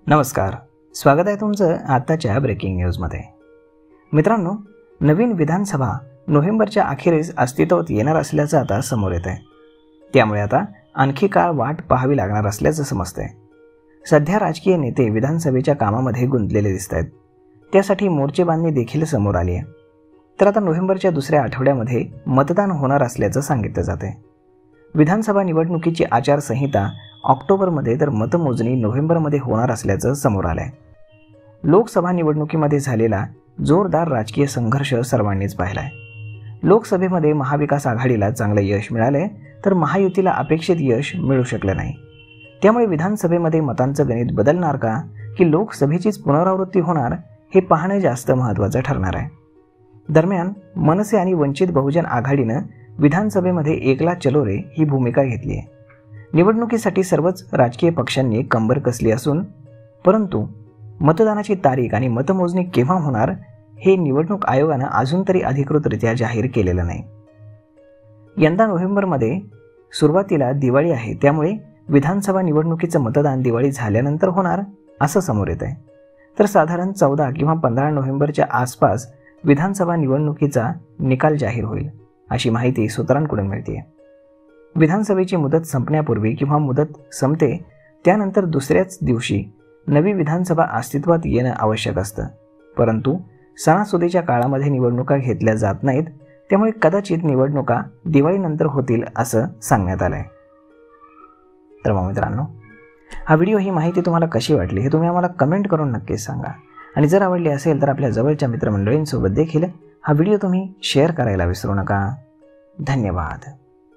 नमस्कार, स्वागत आहे तुमचं आत्ताच्या ब्रेकिंग न्यूजमध्ये। मित्रांनो, नवीन विधानसभा नोव्हेंबरच्या अखेरीस अस्तित्वात येणार असल्याचं आता समोर येत आहे। त्यामुळे आता आणखी काळ वाट पाहावी लागणार असल्याचं समजतंय। सध्या राजकीय नेते विधानसभेच्या कामामध्ये गुंतलेले दिसत आहेत। त्यासाठी मोर्चेबांधणी देखील समोर आली आहे। तर आता नोव्हेंबरच्या दुसऱ्या आठवड्यामध्ये मतदान होणार असल्याचं सांगितलं जाते। विधानसभा निवडणुकीची आचारसंहिता ऑक्टोबरमध्ये तर मतमोजणी नोव्हेंबरमध्ये होणार असल्याचं समोर आलंय। लोकसभा निवडणुकीमध्ये झालेला जोरदार राजकीय संघर्ष सर्वांनीच पाहिलाय। लोकसभेमध्ये महाविकास आघाडीला चांगलं यश मिळालंय, तर महायुतीला अपेक्षित यश मिळू शकलं नाही। त्यामुळे विधानसभेमध्ये मतांचं गणित बदलणार का की लोकसभेचीच पुनरावृत्ती होणार हे पाहणं जास्त महत्त्वाचं ठरणार आहे। दरम्यान मनसे आणि वंचित बहुजन आघाडीनं विधानसभेमध्ये एकला चलो रे ही भूमिका घेतली आहे। निवडणुकीसाठी सर्वच राजकीय पक्षांनी कंबर कसली असून, परंतु मतदानाची तारीख आणि मतमोजणी केव्हा होणार हे निवडणूक आयोगानं अजून तरी अधिकृतरित्या जाहीर केलेलं नाही। यंदा नोव्हेंबरमध्ये सुरुवातीला दिवाळी आहे, त्यामुळे विधानसभा निवडणुकीचं मतदान दिवाळी झाल्यानंतर होणार असं समोर येत आहे। तर साधारण 14 किंवा 15 नोव्हेंबरच्या आसपास विधानसभा निवडणुकीचा निकाल जाहीर होईल, अशी माहिती सूत्रांकडून मिळते। विधानसभेची मुदत संपण्यापूर्वी किंवा मुदत संपते त्यानंतर दुसऱ्याच दिवशी नवी विधानसभा अस्तित्वात येणं आवश्यक असतं, परंतु सणासुदीच्या काळामध्ये निवडणुका घेतल्या जात नाहीत, त्यामुळे कदाचित निवडणुका दिवाळीनंतर होतील असं सांगण्यात आलंय। तर मग मित्रांनो, हा व्हिडिओ ही माहिती तुम्हाला कशी वाटली हे तुम्ही आम्हाला कमेंट करून नक्कीच सांगा। आणि जर आवडली असेल तर आपल्या जवळच्या मित्रमंडळींसोबत देखील हा व्हिडिओ तुम्ही शेअर करायला विसरू नका। धन्यवाद।